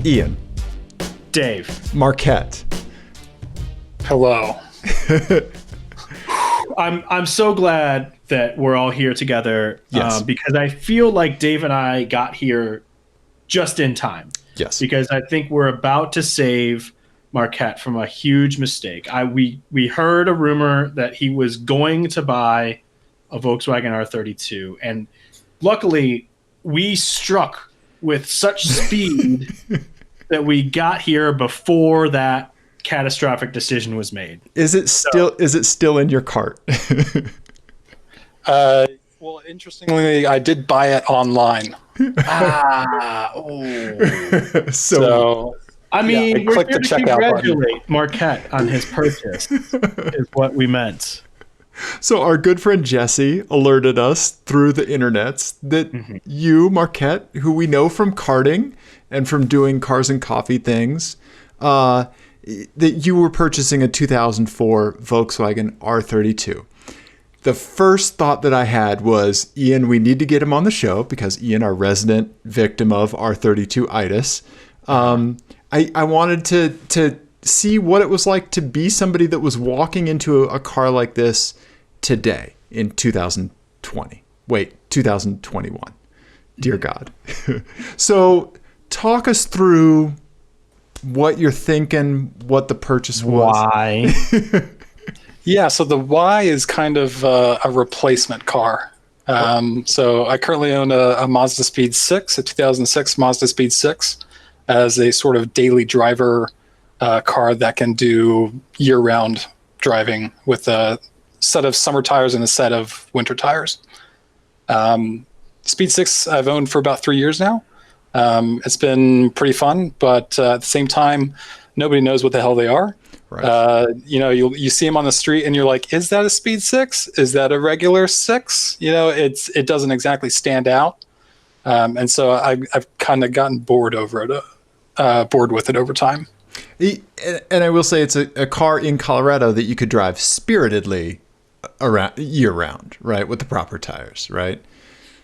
Ian. Dave. Marquette. Hello. I'm so glad that we're all here together. Yes. Because I feel like Dave and I got here just in time. Yes. Because I think we're about to save Marquette from a huge mistake. We heard a rumor that he was going to buy a Volkswagen R32, and luckily we struck with such speed that we got here before that catastrophic decision was made. Is it still in your cart? Well, interestingly, I did buy it online. So I mean, I we're clicked here the to checkout button. congratulate Marquette on his purchase, is what we meant. So our good friend Jesse alerted us through the internets that you, Marquette, who we know from karting and from doing cars and coffee things, that you were purchasing a 2004 Volkswagen R32. The first thought that I had was, Ian, we need to get him on the show because Ian, our resident victim of R32-itis. I wanted to see what it was like to be somebody that was walking into a car like this today in 2021. Dear God. So talk us through what you're thinking, what the purchase was. Why? Yeah, so the Y is kind of a replacement car. So I currently own a Mazda Speed 6, a 2006 Mazda Speed 6, as a sort of daily driver car that can do year-round driving with a set of summer tires and a set of winter tires. Speed 6 I've owned for about 3 years now. It's been pretty fun, but at the same time, nobody knows what the hell they are. Right. You see them on the street and you're like, is that a Speed 6? Is that a regular 6? It doesn't exactly stand out. And so I've kind of gotten bored with it over time. And I will say it's a car in Colorado that you could drive spiritedly around year round, right? With the proper tires, right?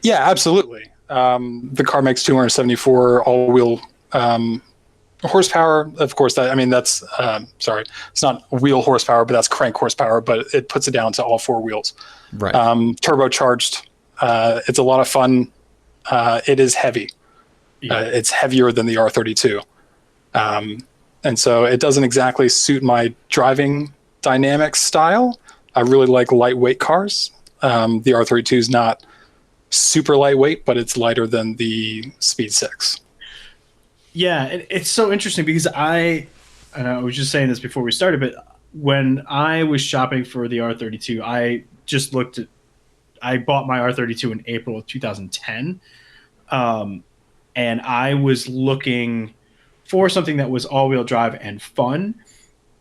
Yeah, absolutely. The car makes 274 all-wheel horsepower. Of course, that's it's not wheel horsepower, but that's crank horsepower, but it puts it down to all four wheels. Right. Turbocharged. It's a lot of fun. It is heavy. Yeah. It's heavier than the R32. And so it doesn't exactly suit my driving dynamics style. I really like lightweight cars. The R32 is not super lightweight, but it's lighter than the Speed 6. Yeah, it's so interesting because I was just saying this before we started, but when I was shopping for the R32, I bought my R32 in April of 2010. And I was looking for something that was all-wheel drive and fun.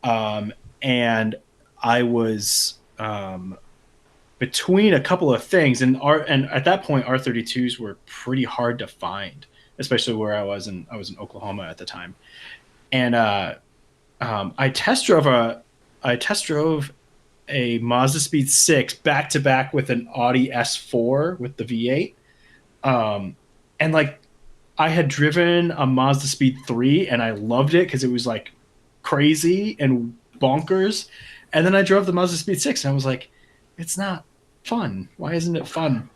And I was between a couple of things, and at that point, R32s were pretty hard to find, especially where I was in Oklahoma at the time. And I test drove a Mazda Speed 6 back to back with an Audi S4 with the V8. And like I had driven a Mazda Speed 3 and I loved it because it was like crazy and bonkers. And then I drove the Mazda Speed 6 and I was like, it's not fun. Why isn't it fun?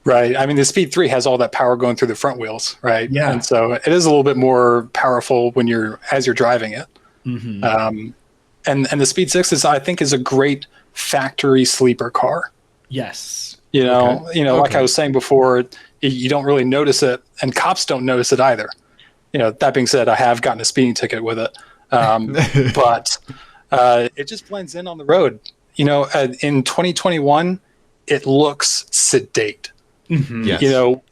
Right. I mean, the Speed 3 has all that power going through the front wheels, right? Yeah. And so it is a little bit more powerful as you're driving it. Mm-hmm. And the Speed 6 I think is a great factory sleeper car. Yes. Like I was saying before, you don't really notice it, and cops don't notice it either. That being said, I have gotten a speeding ticket with it. But it just blends in on the road. In 2021, it looks sedate. Mm-hmm. Yes.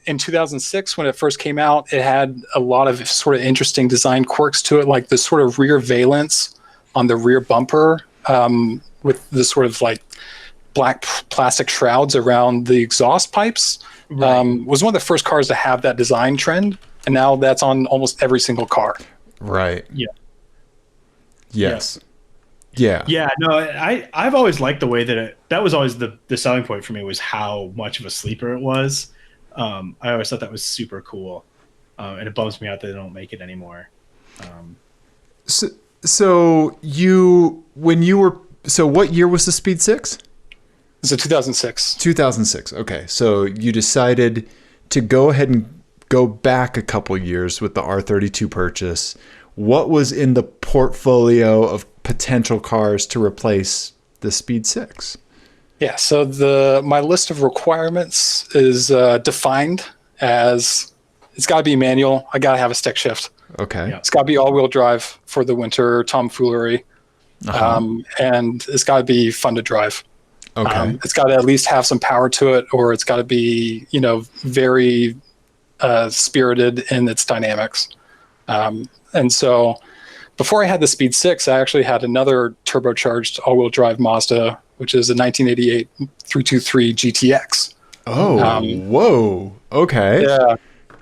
In 2006, when it first came out, it had a lot of sort of interesting design quirks to it, like the sort of rear valence on the rear bumper with the sort of like black plastic shrouds around the exhaust pipes. Right. Was one of the first cars to have that design trend, and now that's on almost every single car. Right. Yeah. Yes. Yeah. Yeah. No, I've always liked the way that was always the selling point for me, was how much of a sleeper it was. I always thought that was super cool. And it bums me out that they don't make it anymore. So what year was the Speed 6? It's a 2006. 2006. Okay. So you decided to go ahead and go back a couple years with the R32 purchase. What was in the portfolio of potential cars to replace the Speed 6? Yeah, so my list of requirements is defined as it's got to be manual. I got to have a stick shift. Okay. It's got to be all-wheel drive for the winter tomfoolery. And it's got to be fun to drive. Okay. It's got to at least have some power to it, or it's got to be, very spirited in its dynamics. And so before I had the Speed 6, I actually had another turbocharged all-wheel drive Mazda, which is a 1988 323 GTX. Oh, whoa. Okay. Yeah. All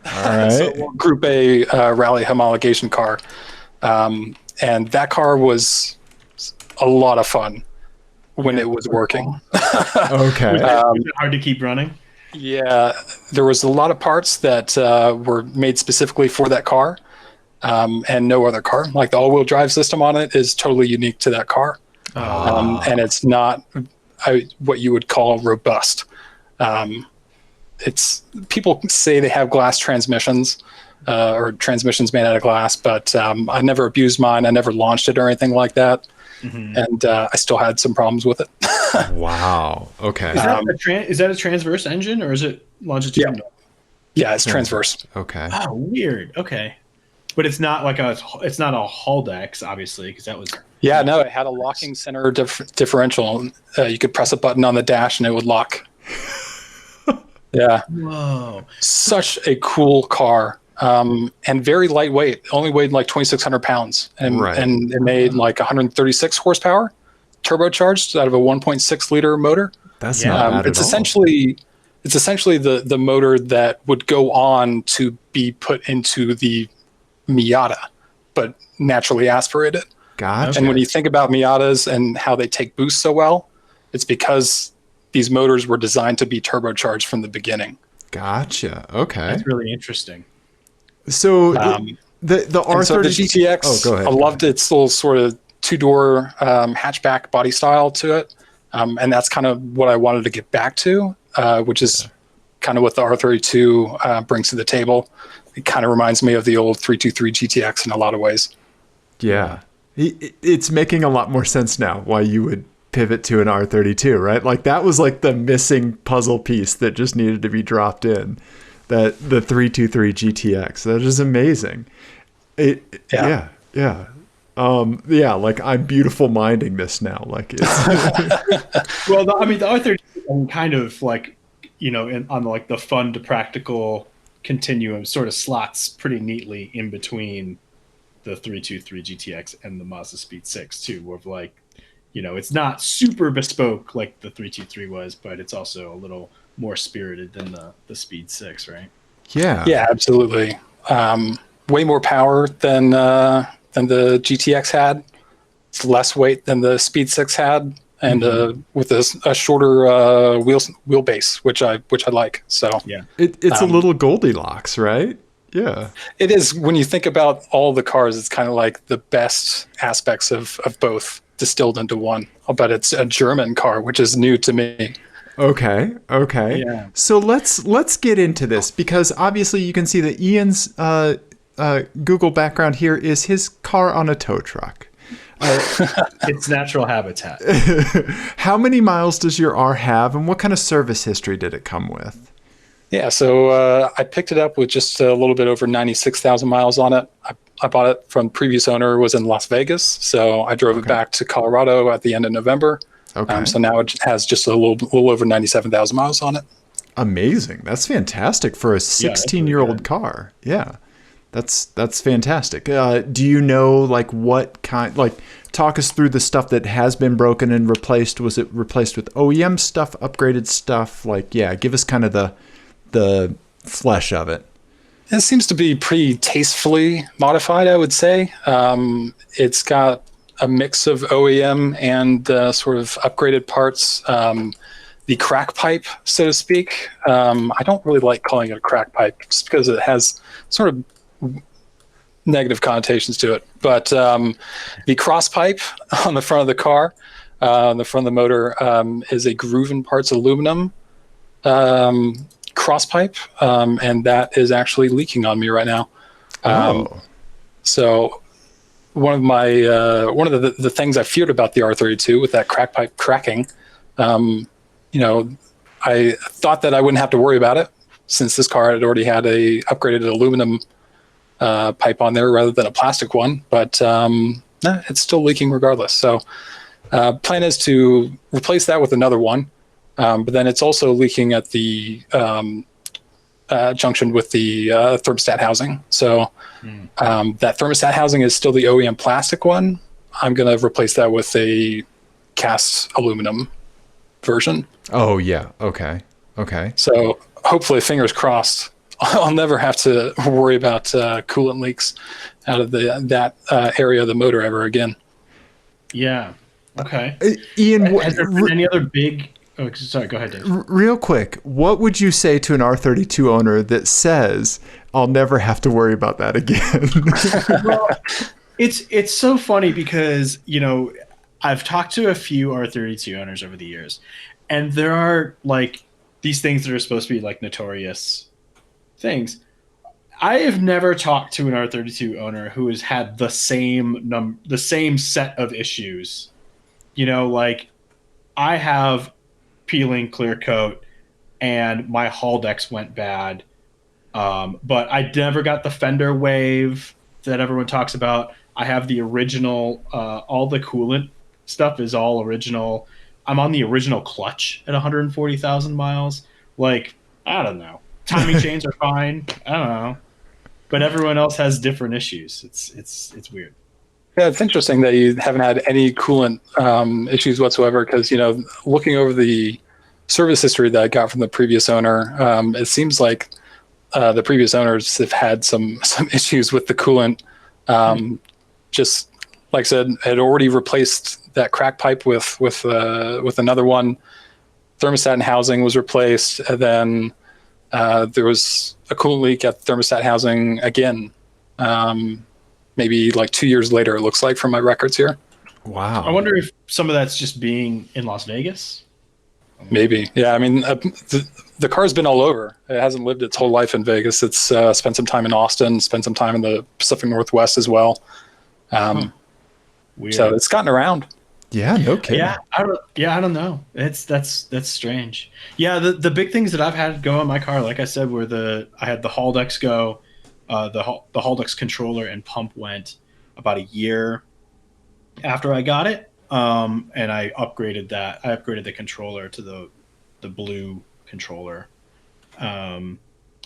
right. So Group A rally homologation car. And that car was a lot of fun when it was working. Okay. Was it hard to keep running? Yeah, there was a lot of parts that were made specifically for that car, and no other car. Like the all-wheel drive system on it is totally unique to that car, and it's not what you would call robust. It's people say they have glass transmissions or transmissions made out of glass, but I never abused mine. I never launched it or anything like that. And I still had some problems with it. Wow. Okay. Is that a transverse engine or is it longitudinal? Yeah, it's transverse. Okay. Oh, weird. Okay, but it's not like a Haldex, obviously, because that was. Yeah, no, it had a locking center differential. You could press a button on the dash and it would lock. Yeah. Whoa. Such a cool car. And very lightweight. It only weighed like 2,600 pounds, and it made like 136 horsepower, turbocharged out of a 1.6 liter motor. That's not bad it's at all. essentially the motor that would go on to be put into the Miata, but naturally aspirated. Gotcha. And when you think about Miatas and how they take boost so well, it's because these motors were designed to be turbocharged from the beginning. Gotcha. Okay. That's really interesting. So the R30. So the GTX, Oh, go ahead. I loved its little sort of two-door hatchback body style to it, and that's kind of what I wanted to get back to, which is kind of what the R32 brings to the table. It kind of reminds me of the old 323 GTX in a lot of ways. Yeah. It's making a lot more sense now why you would pivot to an R32, right? Like that was like the missing puzzle piece that just needed to be dropped in. That the 323 GTX. That is amazing. Yeah. Like I'm beautiful minding this now. Like it's Well, the R32 kind of like, on like the fun to practical continuum sort of slots pretty neatly in between the 323 GTX and the Mazda Speed 6 too, of like, it's not super bespoke like the 323 was, but it's also a little more spirited than the Speed 6, right? Yeah, absolutely. Way more power than the GTX had. It's less weight than the Speed 6 had, and with a shorter wheelbase, which I like. So yeah, it's a little Goldilocks, right? Yeah, it is. When you think about all the cars, it's kind of like the best aspects of both distilled into one. I'll bet it's a German car, which is new to me. Okay. Yeah. So let's get into this because obviously you can see that Ian's Google background here is his car on a tow truck. It's natural habitat. How many miles does your R have, and what kind of service history did it come with? Yeah, so I picked it up with just a little bit over 96,000 miles on it. I bought it from previous owner, was in Las Vegas, so I drove it back to Colorado at the end of November. Okay. So now it has just a little over 97,000 miles on it. Amazing. That's fantastic for a 16-year-old car. Yeah. That's fantastic. Do you know like what kind, like talk us through the stuff that has been broken and replaced? Was it replaced with OEM stuff, upgraded stuff? Like, yeah, give us kind of the flesh of it. It seems to be pretty tastefully modified, I would say. It's got a mix of OEM and sort of upgraded parts. The crack pipe, so to speak. I don't really like calling it a crack pipe just because it has sort of negative connotations to it. But the cross pipe on the front of the car, on the front of the motor, is a Grooven Parts aluminum cross pipe, and that is actually leaking on me right now. So one of the things I feared about the R32 with that crack pipe cracking, I thought that I wouldn't have to worry about it since this car had already had a upgraded aluminum pipe on there rather than a plastic one, but it's still leaking regardless. So plan is to replace that with another one, but then it's also leaking at the junction with the thermostat housing. So that thermostat housing is still the OEM plastic one. I'm going to replace that with a cast aluminum version. Oh, yeah. Okay. So hopefully, fingers crossed, I'll never have to worry about coolant leaks out of that area of the motor ever again. Yeah. Okay. Ian, has there been any other big... Oh, sorry, go ahead, Dave. Real quick, what would you say to an R32 owner that says, I'll never have to worry about that again? Well, it's so funny because, I've talked to a few R32 owners over the years, and there are like these things that are supposed to be like notorious things. I have never talked to an R32 owner who has had the same set of issues. Like I have peeling clear coat and my hull decks went bad. But I never got the fender wave that everyone talks about. I have the original, all the coolant stuff is all original. I'm on the original clutch at 140,000 miles. Like, I don't know. Timing chains are fine. I don't know. But everyone else has different issues. It's weird. Yeah, it's interesting that you haven't had any coolant issues whatsoever because, looking over the service history that I got from the previous owner, it seems like the previous owners have had some issues with the coolant. Just like I said, had already replaced that crack pipe with another one. Thermostat and housing was replaced, and then there was a coolant leak at the thermostat housing again. Maybe like 2 years later, it looks like from my records here. Wow. I wonder if some of that's just being in Las Vegas. Maybe. Yeah. I mean, the car's been all over. It hasn't lived its whole life in Vegas. It's spent some time in Austin, spent some time in the Pacific Northwest as well. Weird. So it's gotten around. Yeah, no kidding. I don't know. That's strange. Yeah, the big things that I've had go on my car, like I said, were I had the Hall Decks go, the Hall Decks controller and pump went about a year after I got it, and I upgraded that. I upgraded the controller to the blue controller,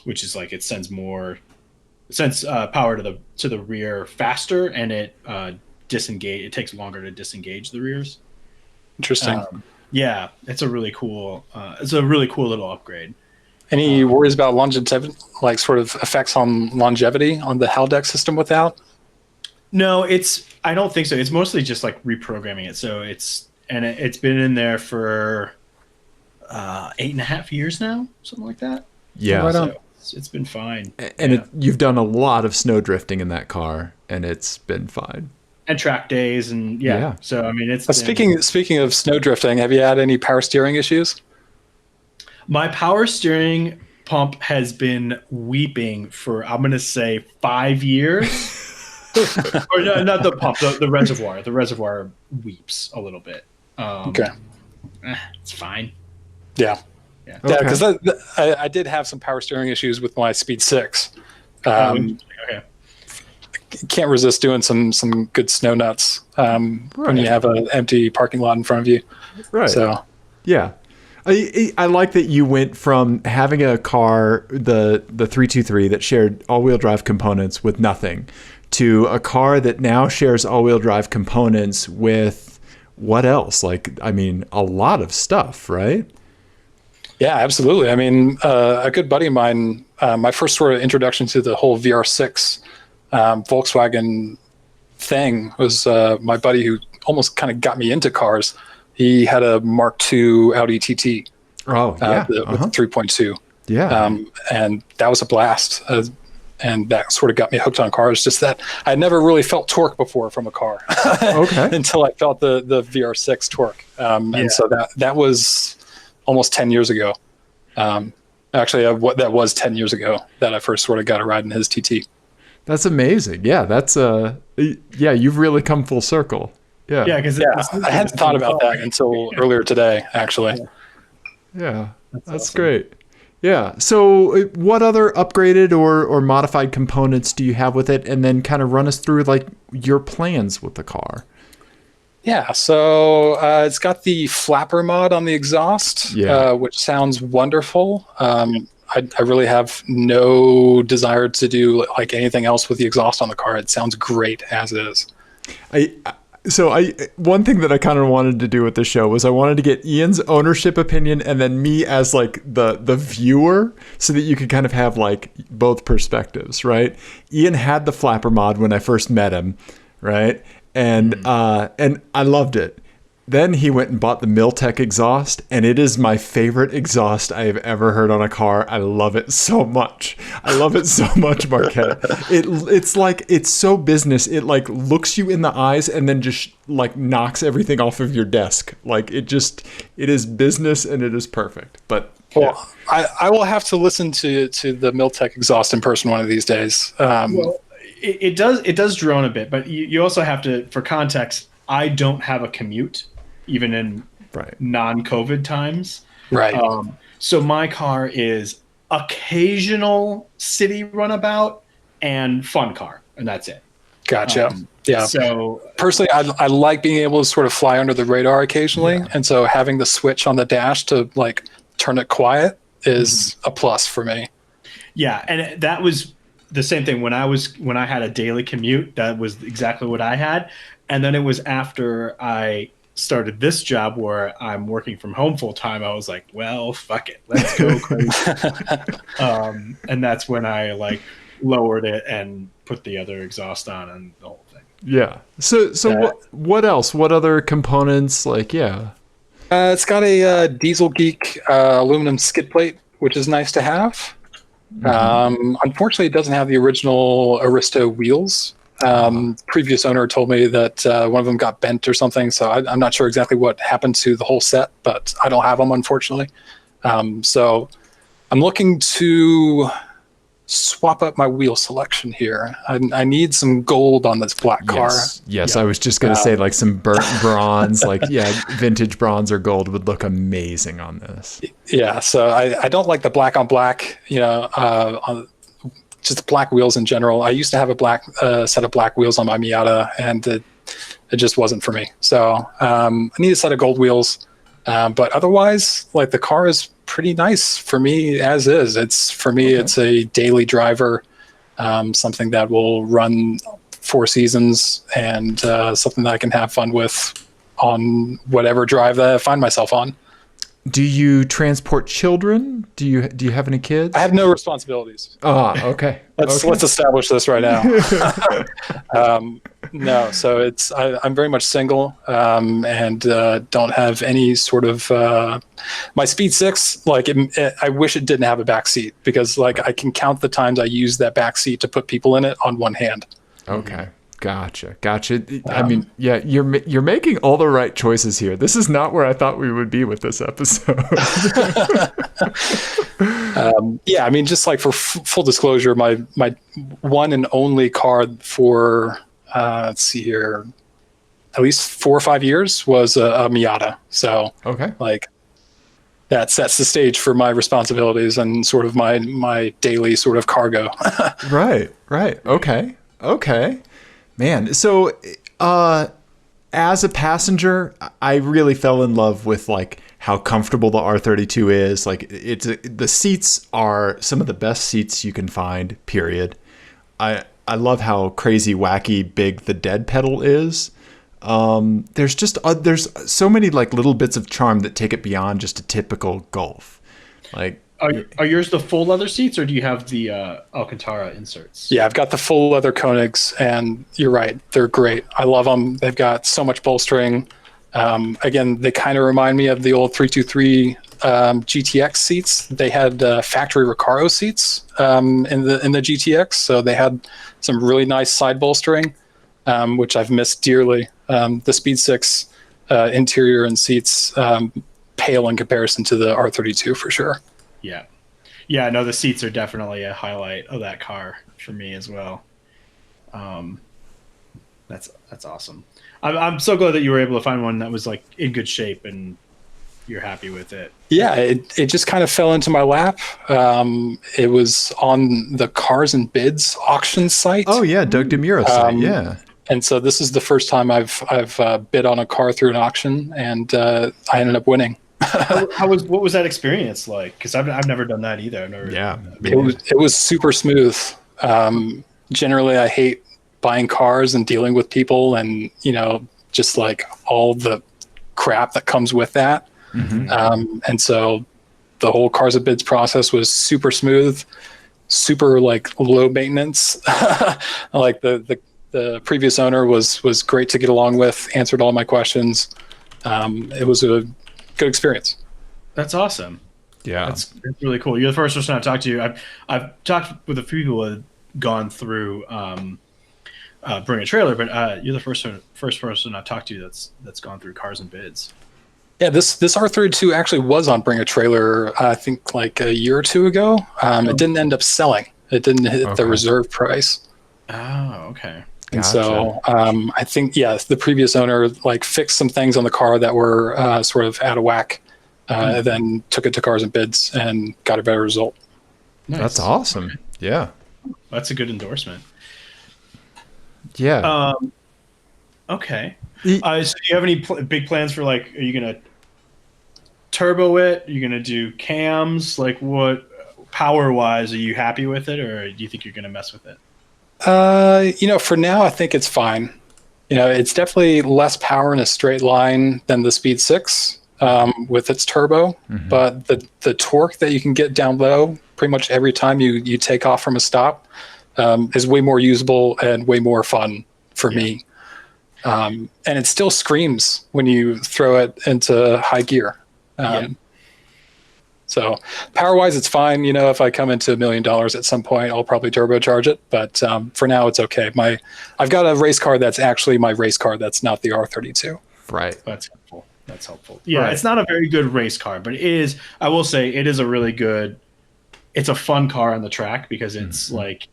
which is like it sends power to the rear faster, and it it takes longer to disengage the rears. Interesting. Yeah, it's a really cool little upgrade. Any worries about longevity, like sort of effects on longevity on the Haldex system without? No, I don't think so. It's mostly just like reprogramming it. So it's been in there for 8.5 years now, something like that. Yeah. Right on. So it's been fine. And you've done a lot of snow drifting in that car, and it's been fine. And track days, and yeah. So I mean, it's speaking of snow drifting, have you had any power steering issues? My power steering pump has been weeping for, I'm going to say, 5 years. Or no, not the pump, the reservoir. The reservoir weeps a little bit. Okay. It's fine. Yeah. Yeah. Yeah, because I did have some power steering issues with my Speed 6. Okay. Can't resist doing some good snow nuts when you have an empty parking lot in front of you. Right. So yeah. I like that you went from having a car, the 323 that shared all-wheel drive components with nothing, to a car that now shares all-wheel drive components with what else? Like, I mean, a lot of stuff, right? Yeah, absolutely. I mean, a good buddy of mine, my first sort of introduction to the whole VR6 Volkswagen thing was my buddy who almost kind of got me into cars. He had a Mark II Audi TT. Oh, yeah. With 3.2. Yeah. And that was a blast. and that sort of got me hooked on cars. Just that I never really felt torque before from a car, until I felt the VR6 torque, and so that was almost 10 years ago. Actually, that was 10 years ago that I first sort of got a ride in his TT. That's amazing. Yeah, that's you've really come full circle. Yeah. Yeah, because I hadn't thought about that until earlier today, actually. Yeah, that's awesome. great. Yeah. So what other upgraded or modified components do you have with it? And then kind of run us through like your plans with the car. Yeah, so it's got the flapper mod on the exhaust, which sounds wonderful. I really have no desire to do like anything else with the exhaust on the car. It sounds great as is. One thing that I kind of wanted to do with the show was I wanted to get Ian's ownership opinion and then me as like the viewer, so that you could kind of have like both perspectives, right? Ian had the flapper mod when I first met him, right? And I loved it. Then he went and bought the Miltech exhaust, and it is my favorite exhaust I have ever heard on a car. I love it so much. Marquette. It's like, it's so business. It like looks you in the eyes and then just like knocks everything off of your desk. Like it is business and it is perfect. But well, I will have to listen to the Miltech exhaust in person one of these days. It does drone a bit, but you also have to, for context, I don't have a commute, even in non-COVID times. Right. So my car is occasional city runabout and fun car, and that's it. Gotcha. Yeah. So personally, I like being able to sort of fly under the radar occasionally, and so having the switch on the dash to like turn it quiet is a plus for me. Yeah, and that was the same thing when I had a daily commute. That was exactly what I had. And then it was after I started this job where I'm working from home full time. I was like, well, fuck it, let's go crazy. And that's when I like lowered it and put the other exhaust on and the whole thing. Yeah. So what else? What other components? Like, it's got a Diesel Geek aluminum skid plate, which is nice to have. Unfortunately, it doesn't have the original Aristo wheels. Previous owner told me that one of them got bent or something, so I'm not sure exactly what happened to the whole set, but I don't have them, unfortunately. So I'm looking to swap up my wheel selection here. I need some gold on this black car. Yes. I was just going to say like some burnt bronze, like vintage bronze or gold would look amazing on this. Yeah, so I don't like the black on black, just black wheels in general. I used to have a black set of black wheels on my Miata, and it just wasn't for me. So I need a set of gold wheels. But otherwise, like the car is pretty nice for me as is. It's a daily driver, something that will run 4 seasons, and something that I can have fun with on whatever drive that I find myself on. Do you transport children? Do you have any kids? I have no responsibilities. Okay. Let's establish this right now. No, so I'm very much single, and don't have any sort of my Speed 6. Like I wish it didn't have a back seat, because like I can count the times I use that back seat to put people in it on one hand. Okay. Gotcha. I mean, you're making all the right choices here. This is not where I thought we would be with this episode. I mean, just like for full disclosure, my one and only car for let's see here, at least 4 or 5 years was a Miata. So like that sets the stage for my responsibilities and sort of my daily sort of cargo. Right. Okay. Man, so as a passenger, I really fell in love with like how comfortable the R32 is. Like the seats are some of the best seats you can find, period. I love how crazy, wacky, big the dead pedal is. There's just there's so many like little bits of charm that take it beyond just a typical Golf. Like, are yours the full leather seats, or do you have the Alcantara inserts? Yeah, I've got the full leather Koenigs, and you're right, they're great. I love them. They've got so much bolstering. Again, they kind of remind me of the old 323 GTX seats. They had factory Recaro seats in the GTX, so they had some really nice side bolstering, which I've missed dearly. The Speed 6 interior and seats pale in comparison to the R32 for sure. Yeah. Yeah, no, the seats are definitely a highlight of that car for me as well. That's awesome. I'm so glad that you were able to find one that was like in good shape and you're happy with it. Yeah, it just kind of fell into my lap. It was on the Cars and Bids auction site. Oh yeah, Doug DeMuro site. Yeah. And so this is the first time I've bid on a car through an auction, and I ended up winning. What was that experience like? Because I've never done that either. It was super smooth. Generally, I hate buying cars and dealing with people, and just like all the crap that comes with that. Mm-hmm. And so the whole Cars and Bids process was super smooth, super like low maintenance. Like the previous owner was great to get along with, answered all my questions. It was a good experience. That's awesome. Yeah, that's really cool. You're the first person I've talked to. I've talked with a few people who have gone through Bring a Trailer, but you're the first person I've talked to that's gone through Cars and Bids. Yeah, this R32 actually was on Bring a Trailer, I think like a year or two ago. It didn't end up selling. It didn't hit the reserve price. Oh, okay. And so I think, the previous owner like fixed some things on the car that were sort of out of whack, then took it to Cars and Bids and got a better result. Nice. That's awesome. Okay. Yeah. That's a good endorsement. Yeah. Okay. So do you have any big plans for like, are you going to turbo it? Are you going to do cams? Like what power wise, are you happy with it or do you think you're going to mess with it? For now, I think it's fine. It's definitely less power in a straight line than the Speed 6 with its turbo, but the torque that you can get down low pretty much every time you take off from a stop is way more usable and way more fun for me. And it still screams when you throw it into high gear. So power-wise, it's fine. If I come into $1 million at some point, I'll probably turbocharge it. But for now, it's okay. I've got a race car that's actually my race car. That's not the R32. Right. That's helpful. Yeah, right. It's not a very good race car, but it is. I will say it is a really good. It's a fun car on the track because it's like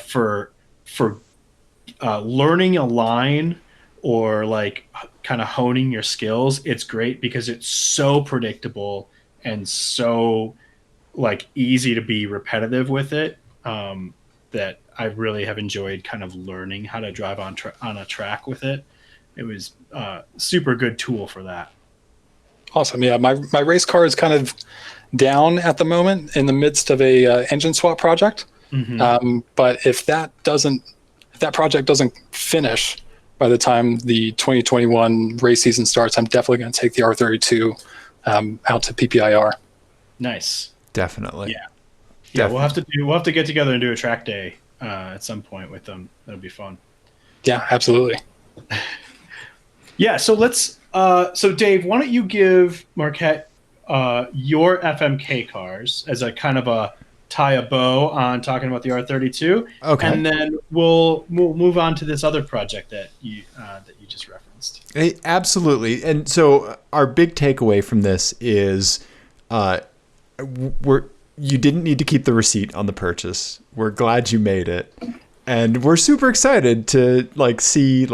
for learning a line or like kind of honing your skills. It's great because it's so predictable and so like easy to be repetitive with it that I really have enjoyed kind of learning how to drive on a track with it. It was a super good tool for that. Awesome. Yeah, my race car is kind of down at the moment in the midst of a engine swap project. But if that project doesn't finish by the time the 2021 race season starts, I'm definitely going to take the R32 out to PPIR. Nice. Definitely. Yeah. Definitely. We'll have to get together and do a track day at some point with them. That'll be fun. Yeah, absolutely. Yeah. So let's. So Dave, why don't you give Marquette your FMK cars as a kind of a tie a bow on talking about the R32. Okay. And then we'll move on to this other project that you just referenced. Hey, absolutely. And so our big takeaway from this is you didn't need to keep the receipt on the purchase. We're glad you made it. And we're super excited to see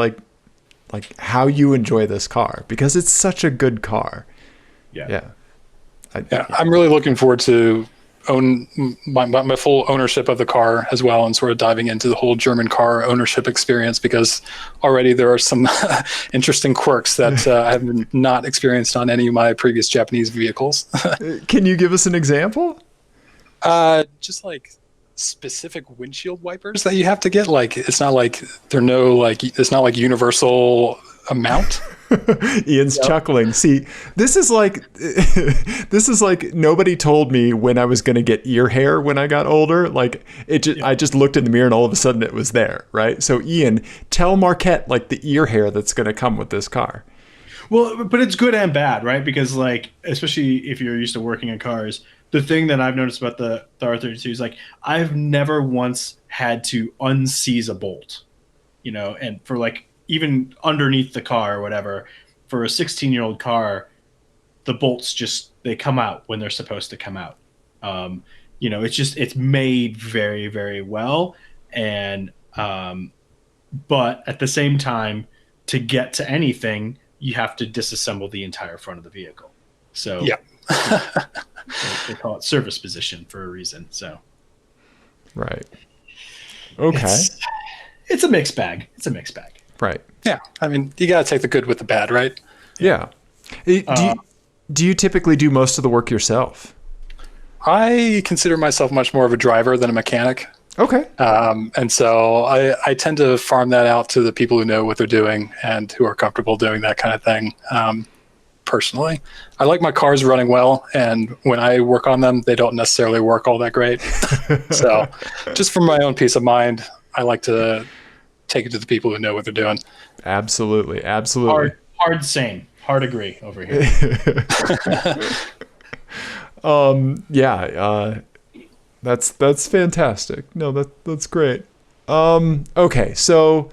how you enjoy this car because it's such a good car. Yeah. I'm really looking forward to own my full ownership of the car as well, and sort of diving into the whole German car ownership experience because already there are some interesting quirks that I have not experienced on any of my previous Japanese vehicles. Can you give us an example? Just like specific windshield wipers that you have to get. Like it's not like it's not like universal amount. Ian's chuckling. See, this is like nobody told me when I was going to get ear hair when I got older. I just looked in the mirror and all of a sudden it was there, right? So Ian, tell Marquette the ear hair that's going to come with this car. Well, but it's good and bad, right? Because like, especially if you're used to working in cars, the thing that I've noticed about the R32 is like I've never once had to unseize a bolt, and for like even underneath the car or whatever, for a 16-year-old car, the bolts just they come out when they're supposed to come out. It's made very, very well, and but at the same time, to get to anything, you have to disassemble the entire front of the vehicle. So Yeah. they call it service position for a reason. So Right. Okay. It's a mixed bag. It's a mixed bag. Right. Yeah. I mean, you got to take the good with the bad, right? Yeah. Do you typically do most of the work yourself? I consider myself much more of a driver than a mechanic. Okay. And so I tend to farm that out to the people who know what they're doing and who are comfortable doing that kind of thing. Personally, I like my cars running well, and when I work on them, they don't necessarily work all that great. So just for my own peace of mind, I like to take it to the people who know what they're doing. Absolutely. Absolutely. Hard agree over here. That's fantastic. No, that's great. Okay, so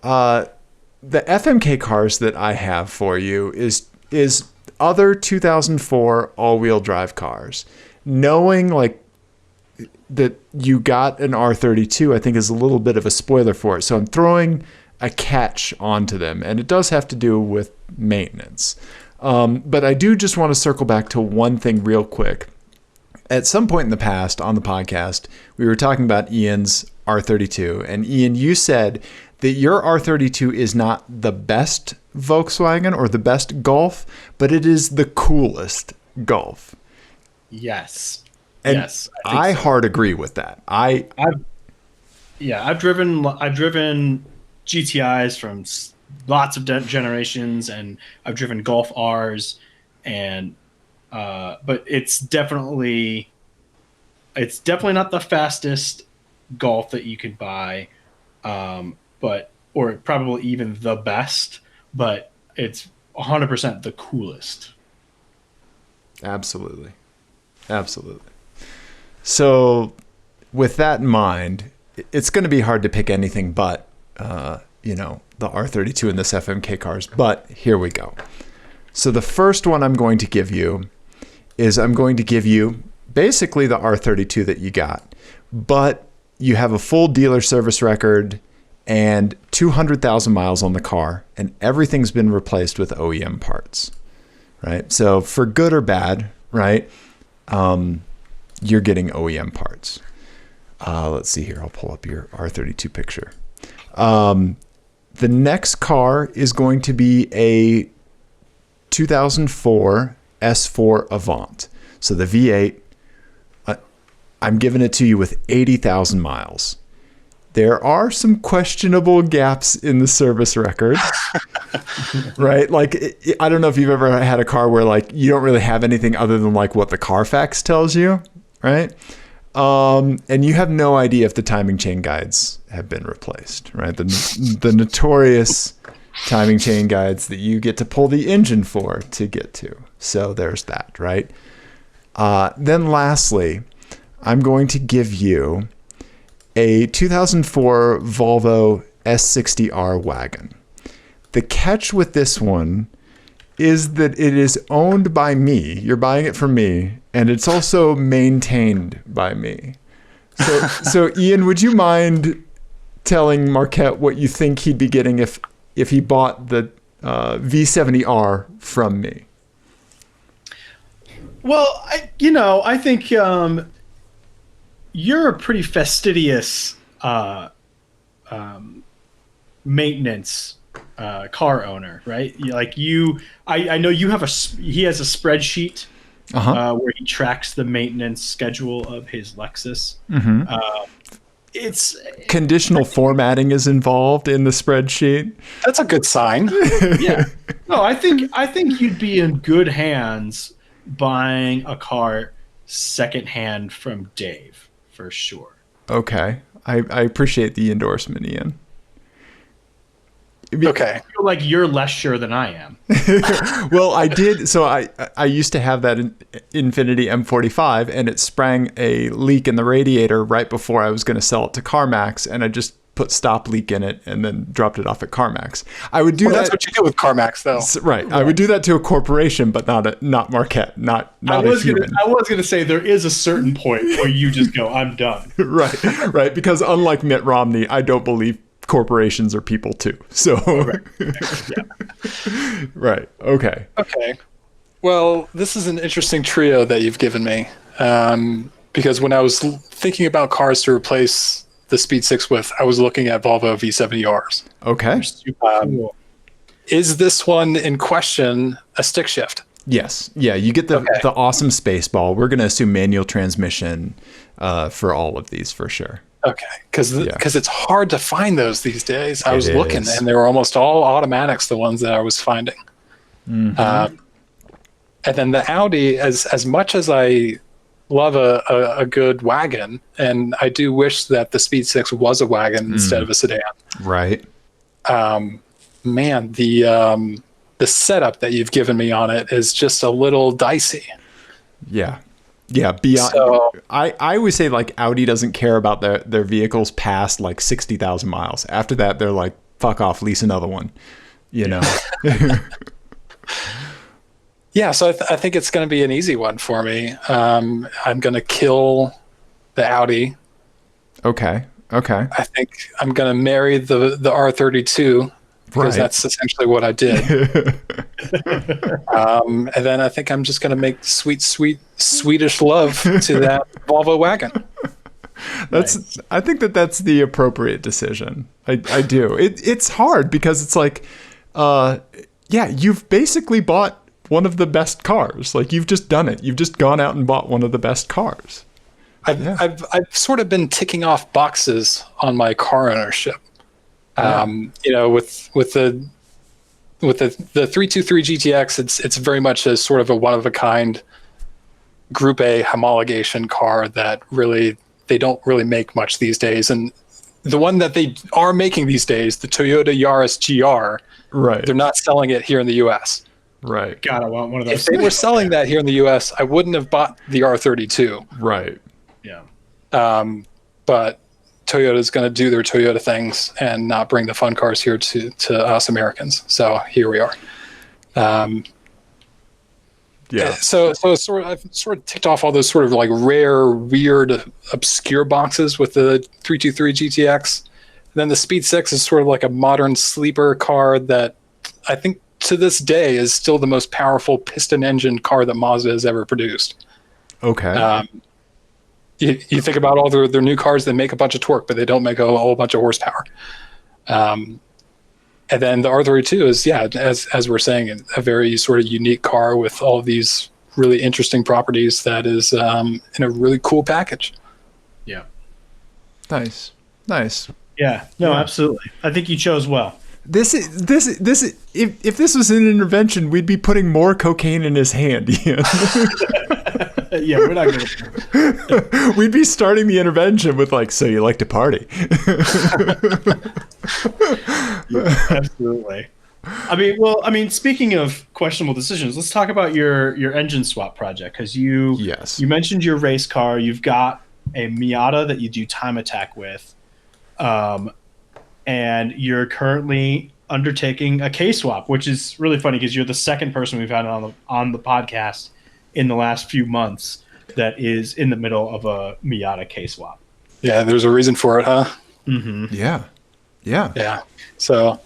the FMK cars that I have for you is other 2004 all-wheel drive cars. Knowing like that you got an R32, I think is a little bit of a spoiler for it. So I'm throwing a catch onto them, and it does have to do with maintenance. But I do just want to circle back to one thing real quick. At some point in the past on the podcast, we were talking about Ian's R32. And Ian, you said that your R32 is not the best Volkswagen or the best Golf, but it is the coolest Golf. Yes. And yes. I hard agree with that. I've driven GTIs from lots of generations, and I've driven Golf R's, and but it's definitely not the fastest Golf that you could buy, or probably even the best, but it's 100% the coolest. Absolutely. So with that in mind, it's going to be hard to pick anything but the R32 and this FMK cars, but here we go. So the first one I'm going to give you is basically the R32 that you got, but you have a full dealer service record and 200,000 miles on the car, and everything's been replaced with OEM parts, right? So for good or bad, right, you're getting OEM parts. Let's see here. I'll pull up your R32 picture. The next car is going to be a 2004 S4 Avant. So the V8, I'm giving it to you with 80,000 miles. There are some questionable gaps in the service record, right? Like, I don't know if you've ever had a car where like you don't really have anything other than like what the Carfax tells you, right? And you have no idea if the timing chain guides have been replaced, right? The notorious timing chain guides that you get to pull the engine for to get to. So there's that, right? Then lastly, I'm going to give you a 2004 Volvo S60R wagon. The catch with this one is that it is owned by me. You're buying it from me, and it's also maintained by me. So Ian, would you mind telling Marquette what you think he'd be getting if he bought the V70R from me? Well, I think you're a pretty fastidious maintenance car owner, right? I know he has a spreadsheet where he tracks the maintenance schedule of his Lexus. Mm-hmm. It's conditional formatting is involved in the spreadsheet. That's a good sign. Yeah. No, I think you'd be in good hands buying a car secondhand from Dave for sure. Okay. I appreciate the endorsement, Ian. Okay. I feel like you're less sure than I am. Well, I did. So I used to have that Infiniti M45, and it sprang a leak in the radiator right before I was going to sell it to CarMax, and I just put stop leak in it and then dropped it off at CarMax. I would do that. That's what you do with CarMax, though. Right. I would do that to a corporation, but not Marquette, not a human. I was gonna say there is a certain point where you just go, I'm done. Right. Because unlike Mitt Romney, I don't believe corporations are people too. So, right. Okay. Okay. Well, this is an interesting trio that you've given me, because when I was thinking about cars to replace the Speed 6 with, I was looking at Volvo V70Rs. Okay. Cool. Is this one in question a stick shift? Yes. Yeah. You get the awesome space ball. We're going to assume manual transmission for all of these for sure. Okay. Because it's hard to find those these days. I was looking, and they were almost all automatics, the ones that I was finding. Mm-hmm. And then the Audi, as much as I love a good wagon, and I do wish that the Speed 6 was a wagon instead of a sedan. Right. Man, the setup that you've given me on it is just a little dicey. Yeah. Yeah. Beyond. So, I always say like Audi doesn't care about their vehicles past like 60,000 miles. After that, they're like, fuck off, lease another one. You know. Yeah, so I think it's going to be an easy one for me. I'm going to kill the Audi. Okay. I think I'm going to marry the R32 because that's essentially what I did. And then I think I'm just going to make sweet Swedish love to that Volvo wagon. I think that's the appropriate decision. I do. It's hard because it's like, you've basically bought one of the best cars. Like you've just done it. You've just gone out and bought one of the best cars. I've sort of been ticking off boxes on my car ownership. With the 323 GTX, it's very much a sort of a one of a kind Group A homologation car that really they don't really make much these days. And the one that they are making these days, the Toyota Yaris GR, they're not selling it here in the US. Right. God, I want one of those. If they were selling that here in the US, I wouldn't have bought the R32. Right. Yeah. But Toyota's going to do their Toyota things and not bring the fun cars here to us Americans. So here we are. So I've sort of ticked off all those sort of like rare, weird, obscure boxes with the 323 GTX. And then the Speed 6 is sort of like a modern sleeper car that I think to this day is still the most powerful piston engine car that Mazda has ever produced. Okay. You think about all their new cars that make a bunch of torque, but they don't make a whole bunch of horsepower. And then the R32 is, as we're saying, a very sort of unique car with all these really interesting properties that is in a really cool package. Yeah. Nice. Yeah. No, absolutely. I think you chose well. This if this was an intervention, we'd be putting more cocaine in his hand. Yeah, we're not going to. We'd be starting the intervention with like, so you like to party. Yeah, absolutely. I mean, speaking of questionable decisions, let's talk about your engine swap project, because you mentioned your race car. You've got a Miata that you do time attack with, and you're currently undertaking a K swap, which is really funny because you're the second person we've had on the podcast in the last few months that is in the middle of a Miata K swap. Yeah, there's a reason for it, huh? Mm-hmm. Yeah. So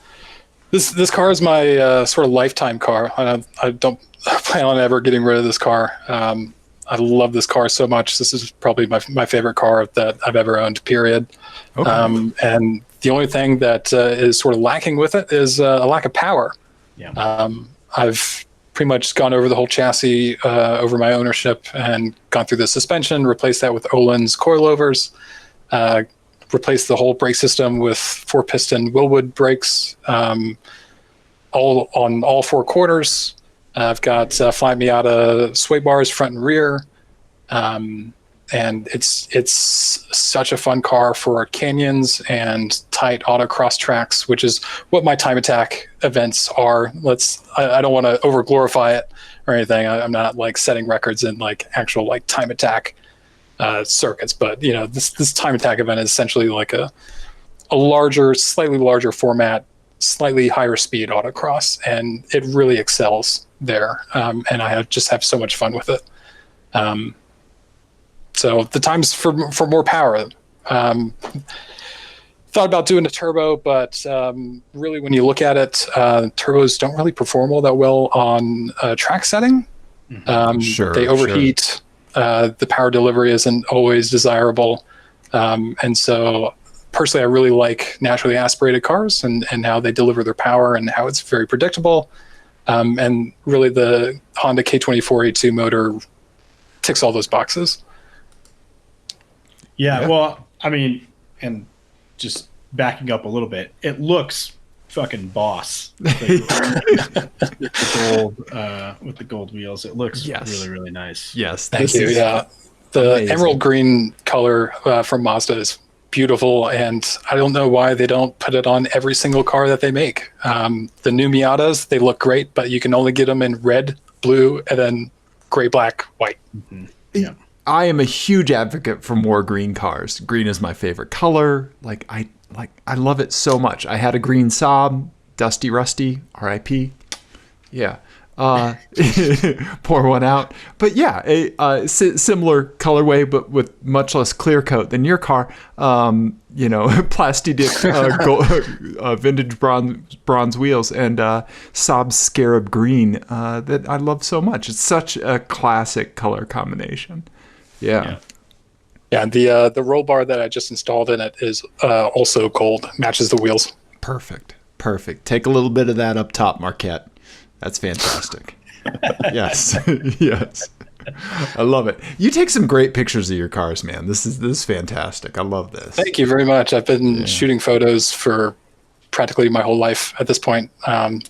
this car is my sort of lifetime car. I don't plan on ever getting rid of this car. I love this car so much. This is probably my favorite car that I've ever owned, period. Okay. And the only thing that is sort of lacking with it is a lack of power. Yeah. I've pretty much gone over the whole chassis over my ownership and gone through the suspension, replaced that with Öhlins coilovers, replaced the whole brake system with 4-piston Willwood brakes, all on all 4 quarters. I've got Fly Miata sway bars front and rear. and it's such a fun car for canyons and tight autocross tracks, which is what my time attack events are. I don't want to over glorify it or anything. I'm not like setting records in like actual like time attack circuits, but this time attack event is essentially like a larger, slightly larger format, slightly higher speed autocross, and it really excels there. And I just have so much fun with it. So the times for more power. Thought about doing a turbo, but really when you look at it, turbos don't really perform all that well on track setting. They overheat. The power delivery isn't always desirable. And so personally, I really like naturally aspirated cars and how they deliver their power and how it's very predictable. And really the Honda K24A2 motor ticks all those boxes. Yeah, well, I mean, and just backing up a little bit, it looks fucking boss. With the gold wheels. It looks really, really nice. Yes. Thank you. Yeah. The amazing emerald green color from Mazda is beautiful, and I don't know why they don't put it on every single car that they make. The new Miatas, they look great, but you can only get them in red, blue, and then gray, black, white. Mm-hmm. Yeah. I am a huge advocate for more green cars. Green is my favorite color. I love it so much. I had a green Saab, dusty, rusty, RIP. Yeah. Pour one out. But yeah, a similar colorway, but with much less clear coat than your car. Plasti-Dip vintage bronze wheels and Saab Scarab green that I love so much. It's such a classic color combination. Yeah. Yeah, the roll bar that I just installed in it is also gold, matches the wheels. Perfect. Take a little bit of that up top, Marquette. That's fantastic. Yes. Yes. I love it. You take some great pictures of your cars, man. This is fantastic. I love this. Thank you very much. I've been shooting photos for practically my whole life at this point,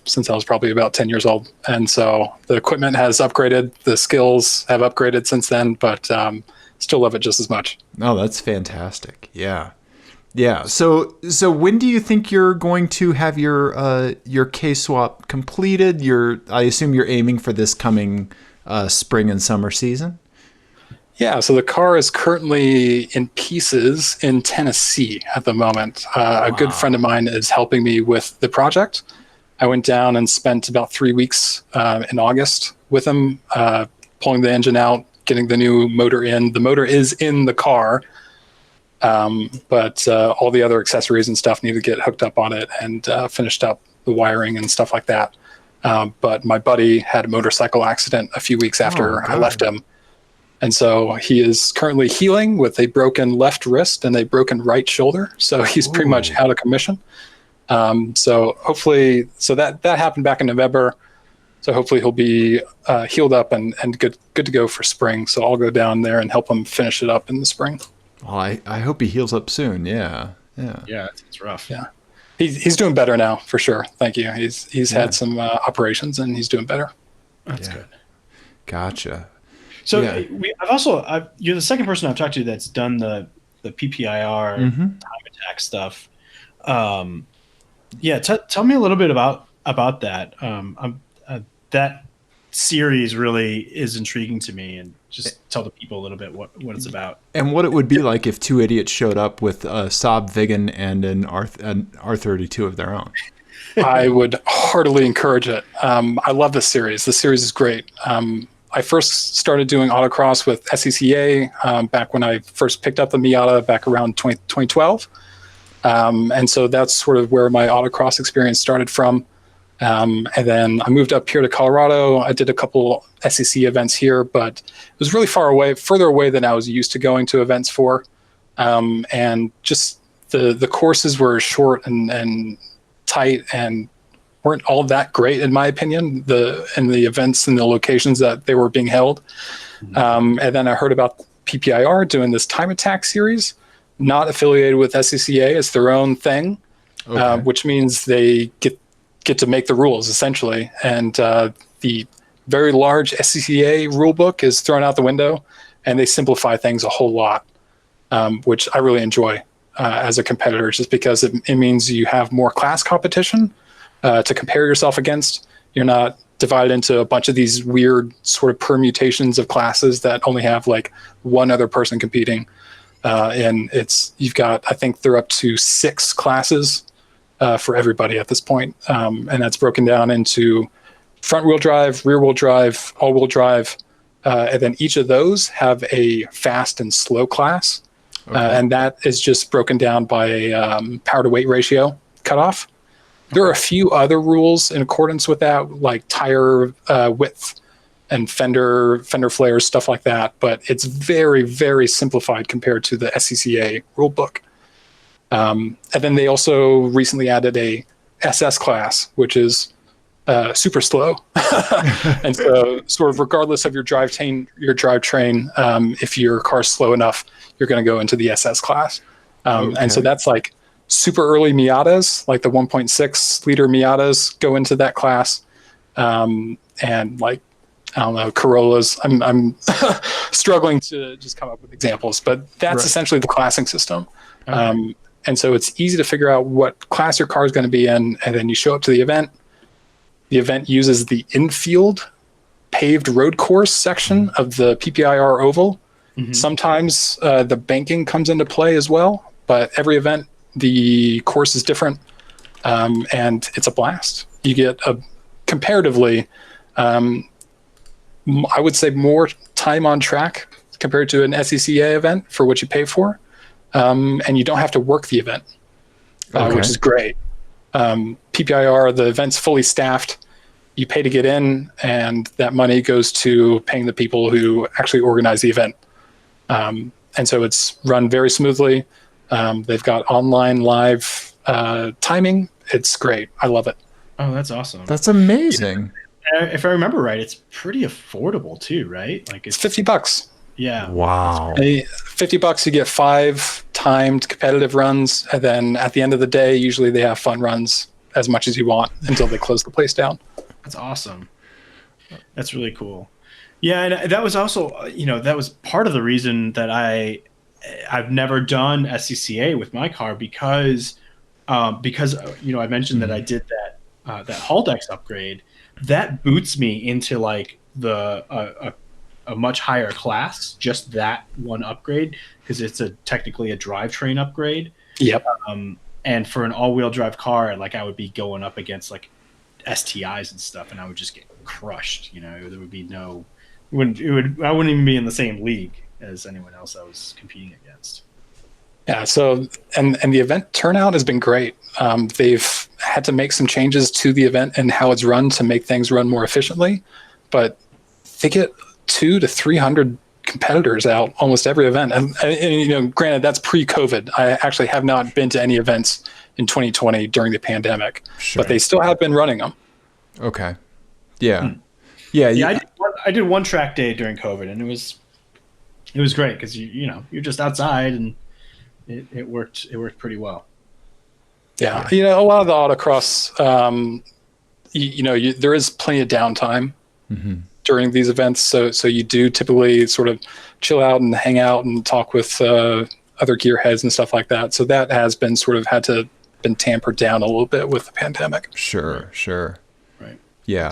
since I was probably about 10 years old. And so the equipment has upgraded, the skills have upgraded since then, but still love it just as much. Oh, that's fantastic. Yeah. So when do you think you're going to have your K-swap completed? I assume you're aiming for this coming spring and summer season? Yeah, so the car is currently in pieces in Tennessee at the moment. A good friend of mine is helping me with the project. I went down and spent about 3 weeks in August with him, pulling the engine out, getting the new motor in. The motor is in the car, but all the other accessories and stuff need to get hooked up on it and finished up the wiring and stuff like that. But my buddy had a motorcycle accident a few weeks after I left him. And so he is currently healing with a broken left wrist and a broken right shoulder. So he's pretty much out of commission. So hopefully, that happened back in November. So hopefully he'll be healed up and good to go for spring. So I'll go down there and help him finish it up in the spring. Well, I hope he heals up soon. Yeah. Yeah, it's rough. Yeah. He's doing better now, for sure. Thank you. He's had some operations and he's doing better. That's good. Gotcha. So you're the second person I've talked to that's done the PPIR time attack stuff. Tell me a little bit about that. That series really is intriguing to me, and just tell the people a little bit what it's about. And what it would be like if two idiots showed up with a Saab Viggen and an R32 of their own. I would heartily encourage it. I love this series. The series is great. I first started doing autocross with SCCA back when I first picked up the Miata back around 2012. And so that's sort of where my autocross experience started from. And then I moved up here to Colorado. I did a couple SEC events here, but it was really further away than I was used to going to events for. And just the courses were short and tight and weren't all that great, in my opinion, in the events and the locations that they were being held. And then I heard about PPIR doing this time attack series, not affiliated with SCCA. It's their own thing, which means they get to make the rules, essentially. And the very large SCCA rule book is thrown out the window. and they simplify things a whole lot, which I really enjoy as a competitor, just because it means you have more class competition to compare yourself against. You're not divided into a bunch of these weird sort of permutations of classes that only have like one other person competing. And you've got, I think they're up to 6 classes for everybody at this point. And that's broken down into front wheel drive, rear wheel drive, all wheel drive. And then each of those have a fast and slow class. And that is just broken down by a power to weight ratio cutoff. There are a few other rules in accordance with that, like tire width and fender flares, stuff like that. But it's very, very simplified compared to the SCCA rule book. And then they also recently added a SS class, which is super slow. And so sort of regardless of your drivetrain, if your car's slow enough, you're going to go into the SS class. And so that's like super early Miatas, like the 1.6 liter Miatas go into that class. And like, I don't know, Corollas. I'm struggling to just come up with examples, but that's essentially the classing system. And so it's easy to figure out what class your car is going to be in, and then you show up to the event. The event uses the infield paved road course section of the PPIR oval. Sometimes the banking comes into play as well, but every event, the course is different, and it's a blast. You get a comparatively, I would say, more time on track compared to an SECA event for what you pay for, and you don't have to work the event, which is great. PPIR, the event's fully staffed. You pay to get in, and that money goes to paying the people who actually organize the event. And so it's run very smoothly. They've got online live timing. It's great. I love it. Oh, that's awesome. That's amazing. If I remember right, it's pretty affordable too, right? Like it's $50. Yeah. Wow. $50, you get 5 timed competitive runs, and then at the end of the day, usually they have fun runs as much as you want until they close the place down. That's awesome. That's really cool. Yeah, and that was also, that was part of the reason that I've never done SCCA with my car because I mentioned that I did that Haldex upgrade. That boots me into like a much higher class, just that one upgrade, because it's technically a drivetrain upgrade. Yep. And for an all-wheel drive car, like I would be going up against like STIs and stuff, and I would just get crushed. There would be I wouldn't even be in the same league as anyone else I was competing against. Yeah. So, and the event turnout has been great. They've had to make some changes to the event and how it's run to make things run more efficiently, but they get 200 to 300 competitors out almost every event. And granted, that's pre-COVID. I actually have not been to any events in 2020 during the pandemic, but they still have been running them. Okay. Yeah. Yeah. I did one track day during COVID, and it was great because you're just outside, and it worked pretty well. Yeah. A lot of the autocross, there is plenty of downtime during these events. So you do typically sort of chill out and hang out and talk with other gearheads and stuff like that. So that has been been tampered down a little bit with the pandemic. Sure. Right. Yeah.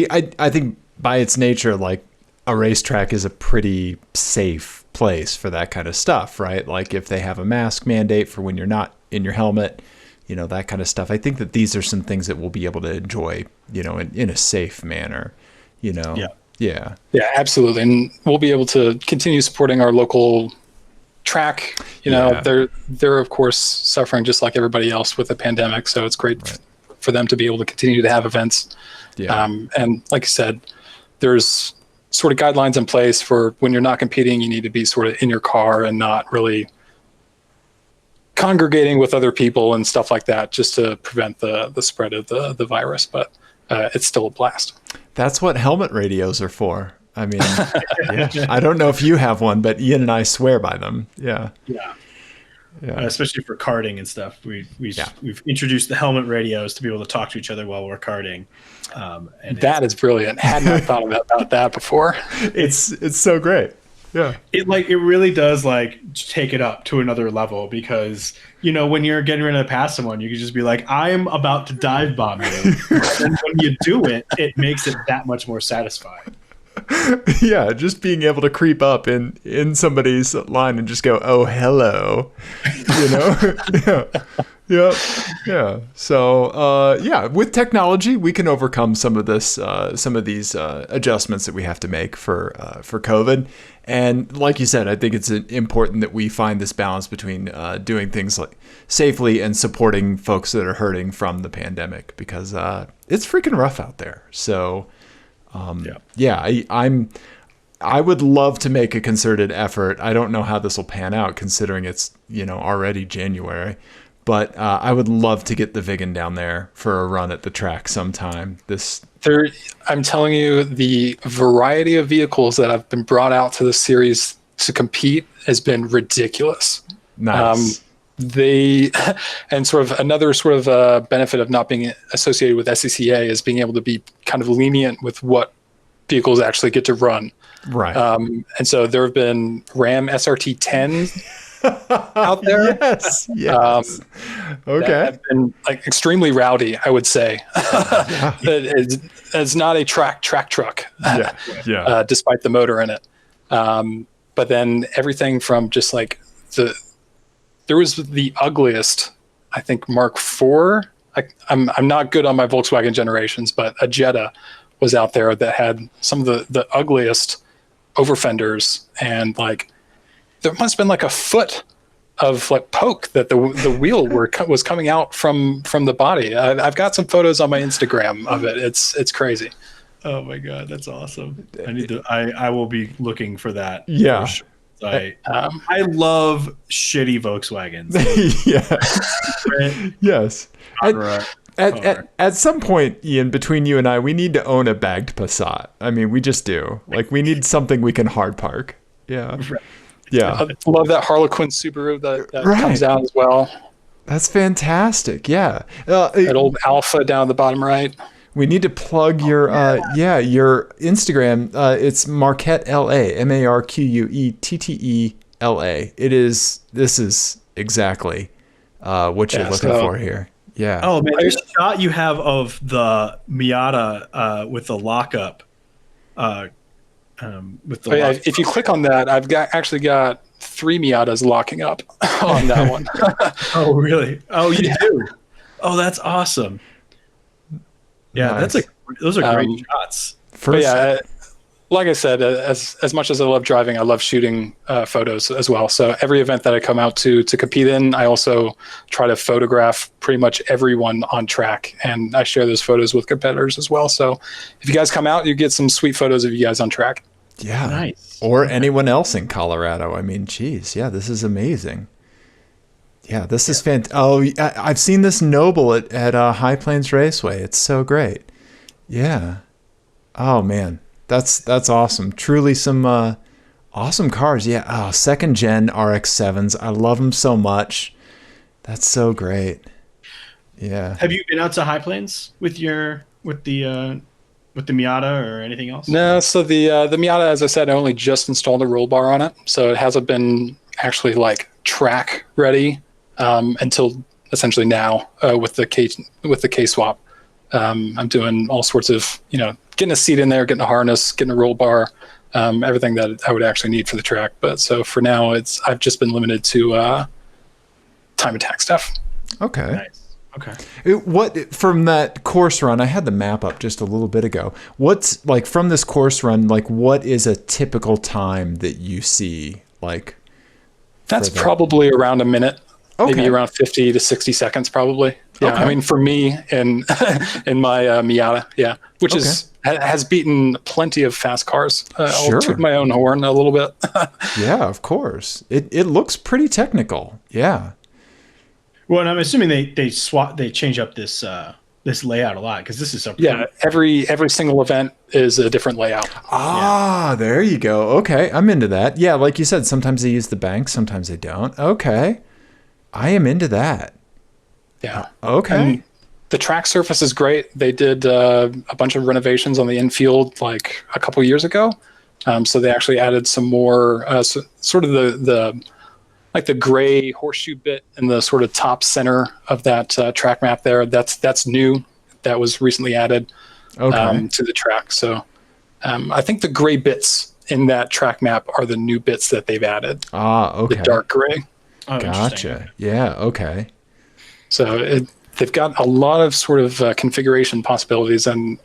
I think by its nature, like a racetrack is a pretty safe place for that kind of stuff, right? Like if they have a mask mandate for when you're not in your helmet, that kind of stuff. I think that these are some things that we'll be able to enjoy, in a safe manner, Yeah. Yeah, absolutely. And we'll be able to continue supporting our local track. They're of course suffering just like everybody else with the pandemic. So it's great for them to be able to continue to have events. Yeah. And like I said, there's sort of guidelines in place for when you're not competing, you need to be sort of in your car and not really congregating with other people and stuff like that, just to prevent the spread of the virus. But it's still a blast. That's what helmet radios are for. I mean, I don't know if you have one, but Ian and I swear by them. Yeah. especially for karting and stuff. We've introduced the helmet radios to be able to talk to each other while we're karting. And that is brilliant. Had not thought about that before. It's so great. Yeah. It really does take it up to another level, because when you're getting ready to pass someone, you can just be like, I'm about to dive bomb you. And when you do it, it makes it that much more satisfying. Yeah, just being able to creep up in somebody's line and just go, "Oh, hello," yeah. So, with technology, we can overcome some of these adjustments that we have to make for COVID. And like you said, I think it's important that we find this balance between doing things like safely and supporting folks that are hurting from the pandemic, because it's freaking rough out there. So. I would love to make a concerted effort. I don't know how this will pan out, considering it's already January, but I would love to get the Vigan down there for a run at the track sometime. I'm telling you, the variety of vehicles that have been brought out to the series to compete has been ridiculous. Nice. And another benefit of not being associated with SCCA is being able to be kind of lenient with what vehicles actually get to run. Right. And so there have been Ram SRT 10s out there. Yes. Okay. That have been extremely rowdy, I would say. It's not a track truck. Despite the motor in it. But then everything from just there was the ugliest, I think, Mark IV. I'm not good on my Volkswagen generations, but a Jetta was out there that had some of the ugliest over fenders, and there must have been a foot of poke that the wheel was coming out from the body. I've got some photos on my Instagram of it. It's crazy. Oh my God, that's awesome! I will be looking for that. Yeah. For sure. I love shitty Volkswagens. Yes. At some point, Ian, between you and I, we need to own a bagged Passat. I mean, we just do. We need something we can hard park. Yeah. Yeah. I love that Harlequin Subaru that comes out as well. That's fantastic. Yeah. That old Alpha down at the bottom right. We need to plug your Instagram. It's Marquette LA, MarquetteTella. This is exactly what you're looking for here. Yeah. Oh man, there's a shot you have of the Miata with the lockup. If you click on that, I've actually got 3 Miatas locking up on that one. Oh really? Oh, you do? Oh, that's awesome. Yeah, nice. Those are great shots. Like I said, as much as I love driving, I love shooting photos as well. So every event that I come out to compete in, I also try to photograph pretty much everyone on track, and I share those photos with competitors as well. So if you guys come out, you get some sweet photos of you guys on track. Yeah, nice. Or anyone else in Colorado. I mean, geez, yeah, this is amazing. Yeah, this is fantastic. Oh, I've seen this Noble at High Plains Raceway. It's so great. Yeah. Oh man, that's awesome. Truly some awesome cars. Yeah. Oh, second gen RX-7s. I love them so much. That's so great. Yeah. Have you been out to High Plains with the Miata or anything else? No. So the Miata, as I said, I only just installed a roll bar on it, so it hasn't been actually track ready until essentially now with the K swap. I'm doing all sorts of getting a seat in there, getting a harness, getting a roll bar, everything that I would actually need for the track. But so for now, I've just been limited to time attack stuff. Okay. Nice. Okay. What from that course run? I had the map up just a little bit ago. What's from this course run? What is a typical time that you see? That's probably around a minute. Okay. Maybe around 50 to 60 seconds, probably. Yeah, okay. I mean, for me in my Miata, yeah, which has beaten plenty of fast cars. Sure. I'll toot my own horn a little bit. Yeah, of course. It looks pretty technical. Yeah. Well, and I'm assuming they change up this layout a lot, because this is something. Yeah, every single event is a different layout. There you go. Okay, I'm into that. Yeah, like you said, sometimes they use the bank, sometimes they don't. Okay. I am into that. Yeah. Okay. And the track surface is great. They did a bunch of renovations on the infield like a couple years ago. So they actually added some more sort of the gray horseshoe bit in the sort of top center of that track map there. That's new. That was recently added to the track. So I think the gray bits in that track map are the new bits that they've added. Okay. The dark gray. Oh, Gotcha. Yeah. Okay. So they've got a lot of sort of configuration possibilities, and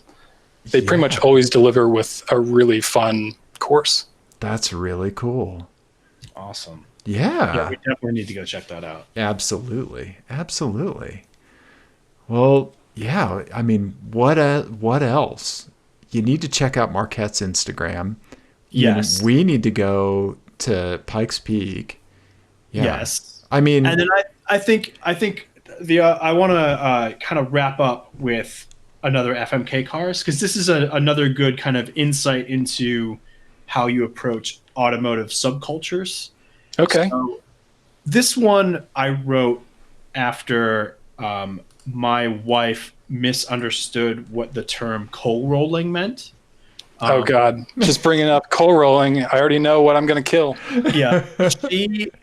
they pretty much always deliver with a really fun course. That's really cool. Awesome. Yeah. We definitely need to go check that out. Absolutely. Well, yeah. I mean, what else? You need to check out Marquette's Instagram. Yes. We need to go to Pikes Peak. Yeah. Yes. I mean, and then I think I want to kind of wrap up with another FMK cars, because this is another good kind of insight into how you approach automotive subcultures. Okay. So this one I wrote after my wife misunderstood what the term coal rolling meant. Oh God! Just bringing up coal rolling, I already know what I'm going to kill. Yeah,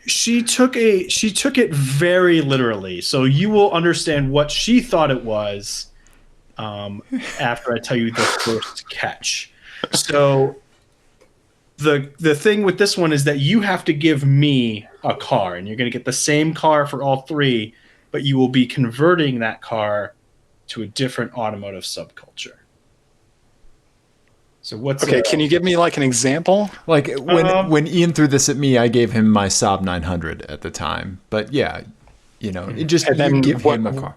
she took it very literally. So you will understand what she thought it was after I tell you the first catch. So the thing with this one is that you have to give me a car, and you're going to get the same car for all three, but you will be converting that car to a different automotive subculture. So what's okay? Can you give me like an example? Like when Ian threw this at me, I gave him my Saab 900 at the time. But yeah, you know, it just And then give him a car.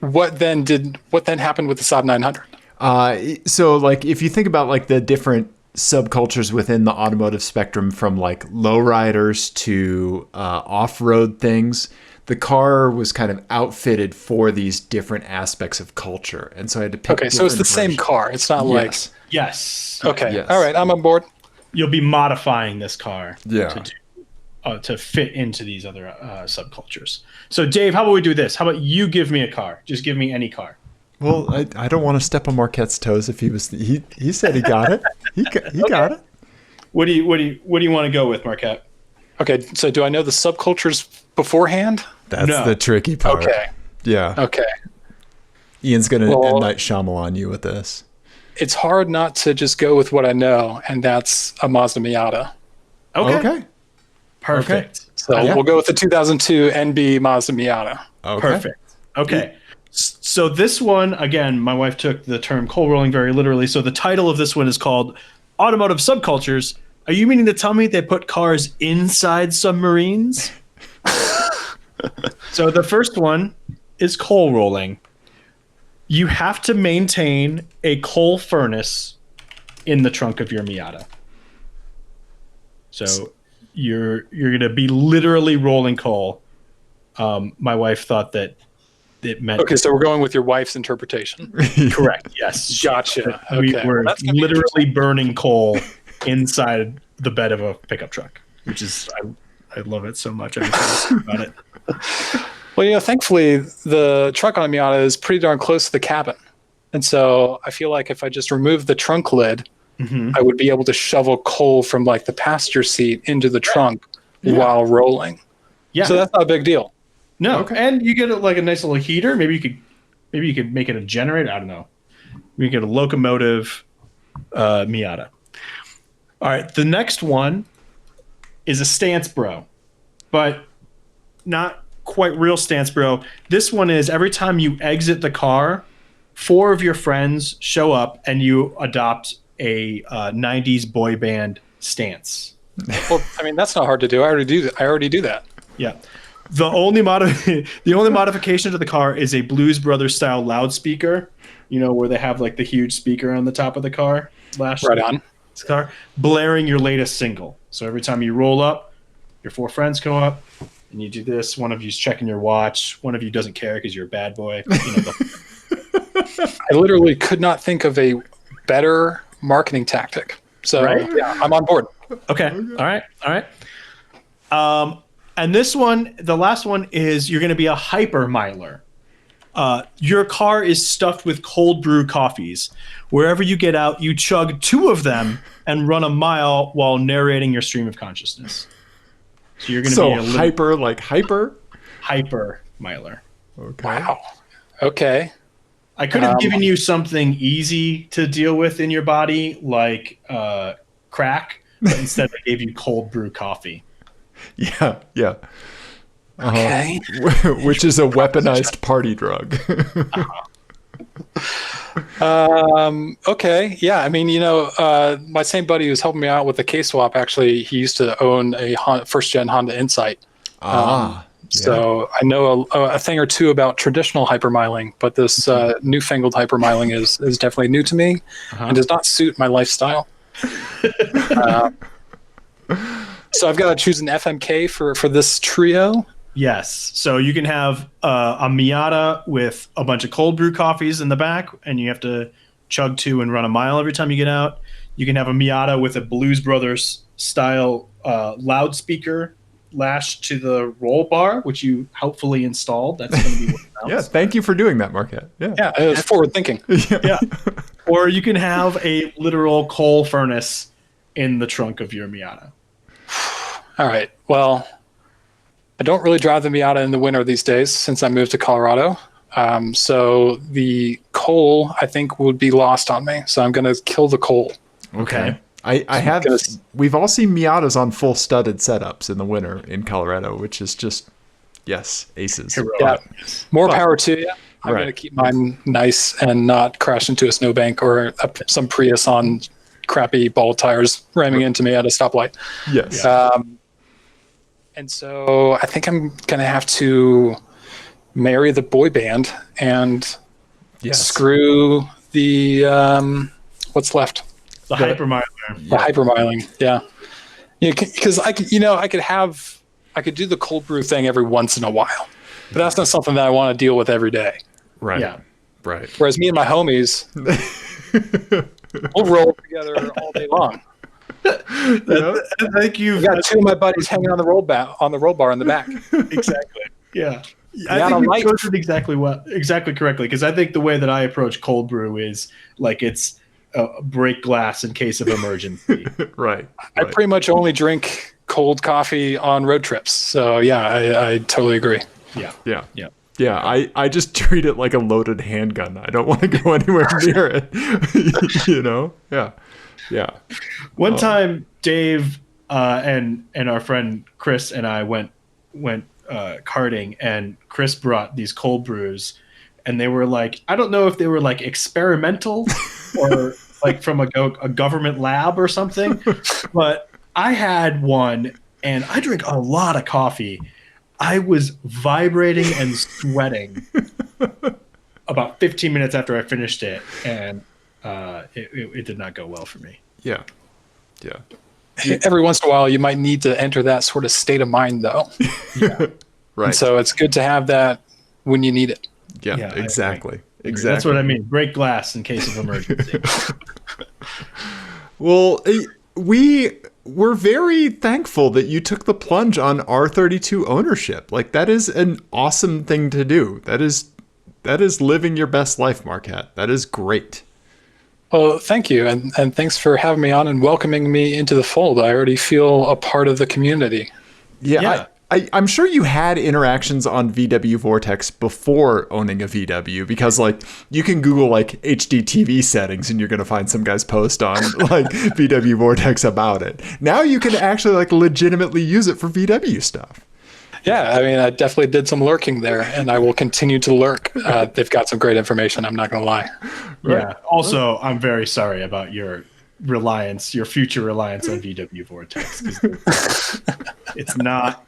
What then happened with the Saab 900? So like if you think about like the different subcultures within the automotive spectrum, from like lowriders to off-road things, the car was kind of outfitted for these different aspects of culture, and so I had to pick. Okay, so it's the same car. It's not like. Yes. Okay. Yes. All right. I'm on board. You'll be modifying this car Yeah. to fit into these other subcultures. So, Dave, how about we do this? How about you give me a car? Just give me any car. Well, I don't want to step on Marquette's toes. If he said he got it. He got it. What do you want to go with, Marquette? Okay. So do I know the subcultures beforehand? That's the tricky part. Okay. Yeah. Okay. Ian's gonna M. Night Shyamalan you with this. It's hard not to just go with what I know, and that's a Mazda Miata. Okay. Perfect. So we'll go with the 2002 NB Mazda Miata. Okay. Perfect. Okay. So this one, again, my wife took the term coal rolling very literally. So the title of this one is called Automotive Subcultures. Are you meaning to tell me they put cars inside submarines? So the first one is coal rolling. You have to maintain a coal furnace in the trunk of your Miata. So you're going to be literally rolling coal. My wife thought that it meant... Okay, so we're going with your wife's interpretation. Correct, yes. Gotcha. We Okay. were literally burning coal inside the bed of a pickup truck, which is... I love it so much. I'm excited about it. Well, thankfully, the truck on a Miata is pretty darn close to the cabin. And so I feel like if I just remove the trunk lid, I would be able to shovel coal from like the passenger seat into the trunk while rolling. Yeah. So that's not a big deal. No. Okay. And you get like a nice little heater. Maybe you could make it a generator. I don't know. We get a locomotive Miata. All right. The next one is a Stance Bro, but not quite real Stance Bro. This one is every time you exit the car, 4 of your friends show up and you adopt a 90s boy band stance. Well, I mean, that's not hard to do. I already do that. Yeah. The only modification to the car is a Blues Brothers style loudspeaker, where they have like the huge speaker on the top of the car. Right on. Car, blaring your latest single. So every time you roll up, your 4 friends come up and you do this. One of you's checking your watch. One of you doesn't care because you're a bad boy. I literally could not think of a better marketing tactic. So yeah, I'm on board. Okay. All right. And this one, the last one is you're going to be a hyper miler. Your car is stuffed with cold brew coffees. Wherever you get out, you chug 2 of them and run a mile while narrating your stream of consciousness. So you're going to be a hyper miler. Okay. Wow. Okay. I could have given you something easy to deal with in your body, like crack, but instead I gave you cold brew coffee. Yeah. Okay. Which is a weaponized party drug. Okay. Yeah. I mean, my same buddy who's helping me out with the K-Swap, actually, he used to own a first-gen Honda Insight. So I know a thing or two about traditional hypermiling, but this newfangled hypermiling is definitely new to me and does not suit my lifestyle. So I've got to choose an FMK for this trio. Yes. So you can have a Miata with a bunch of cold brew coffees in the back, and you have to chug 2 and run a mile every time you get out. You can have a Miata with a Blues Brothers style loudspeaker lashed to the roll bar, which you helpfully installed. That's going to be what counts. Yeah, thank you for doing that, Marquette. Yeah, it was forward thinking. Yeah. Or you can have a literal coal furnace in the trunk of your Miata. All right. Well, I don't really drive the Miata in the winter these days since I moved to Colorado. So the coal, I think, would be lost on me. So I'm going to kill the coal. Okay. We've all seen Miatas on full studded setups in the winter in Colorado, which is just, aces. Yeah, more power to you. I'm going to keep mine nice and not crash into a snowbank or some Prius on crappy ball tires ramming into me at a stoplight. Yes. And so I think I'm going to have to marry the boy band and screw the, what's left? The hypermiler. The hypermiling, yeah. Because I could do the cold brew thing every once in a while, but that's not something that I want to deal with every day. Right. Yeah. Right. Whereas me and my homies, we'll roll together all day long. Thank you. I got 2 of my buddies hanging on the roll bar in the back. Exactly. Yeah. I think you chose it exactly correctly, because I think the way that I approach cold brew is like it's break glass in case of emergency. Right. I pretty much only drink cold coffee on road trips. So yeah, I totally agree. Yeah. I just treat it like a loaded handgun. I don't want to go anywhere near it. Yeah. One time, Dave and our friend Chris and I went karting, and Chris brought these cold brews, and they were like, I don't know if they were like experimental or like from a government lab or something, but I had one, and I drink a lot of coffee. I was vibrating and sweating about 15 minutes after I finished it, and it did not go well for me. Yeah. Every once in a while, you might need to enter that sort of state of mind, though. Yeah. Right. And so it's good to have that when you need it. Yeah, exactly. That's what I mean. Break glass in case of emergency. Well, we're very thankful that you took the plunge on R32 ownership. Like, that is an awesome thing to do. That is living your best life, Marquette. That is great. Well, thank you. And thanks for having me on and welcoming me into the fold. I already feel a part of the community. Yeah. I'm sure you had interactions on VW Vortex before owning a VW, because like you can Google like HDTV settings and you're going to find some guy's post on like VW Vortex about it. Now you can actually like legitimately use it for VW stuff. Yeah, I mean, I definitely did some lurking there, and I will continue to lurk. They've got some great information, I'm not going to lie. Right. Yeah. Also, I'm very sorry about your future reliance on VW Vortex. It's not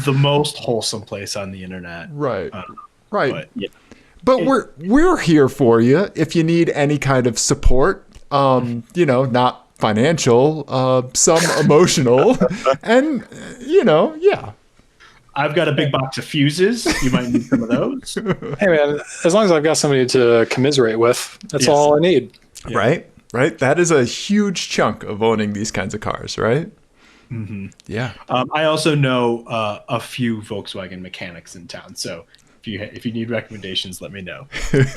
the most wholesome place on the internet. Right. But we're here for you if you need any kind of support. Not financial, some emotional, and I've got a big box of fuses. You might need some of those. Hey man, as long as I've got somebody to commiserate with, that's all I need. Yeah. Right. That is a huge chunk of owning these kinds of cars, right? Yeah. I also know a few Volkswagen mechanics in town, so if you need recommendations, let me know.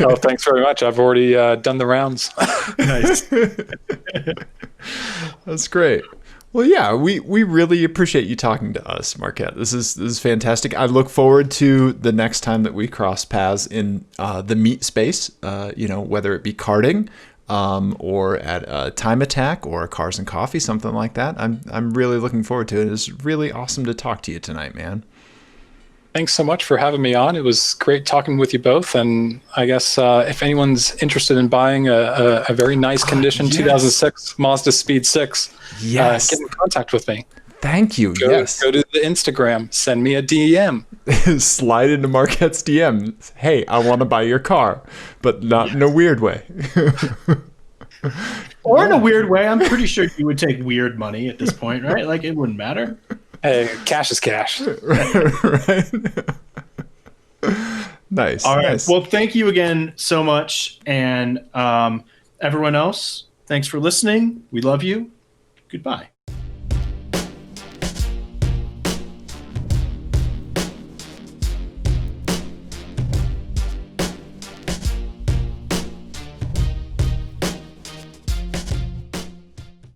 Oh, thanks very much. I've already done the rounds. Nice. That's great. Well, yeah, we really appreciate you talking to us, Marquette. This is fantastic. I look forward to the next time that we cross paths in the meet space. Whether it be karting, or at a Time Attack or a Cars and Coffee, something like that. I'm really looking forward to it. It's really awesome to talk to you tonight, man. Thanks so much for having me on. It was great talking with you both. And I guess if anyone's interested in buying a very nice condition 2006 Mazda Speed 6, yes, get in contact with me. Thank you. Go to the Instagram. Send me a DM. Slide into Marquette's DM. Hey, I want to buy your car, but not in a weird way. Or in a weird way. I'm pretty sure you would take weird money at this point, right? Like, it wouldn't matter. Hey, cash is cash. Right. Nice. All right. Nice. Well, thank you again so much. And everyone else, thanks for listening. We love you. Goodbye.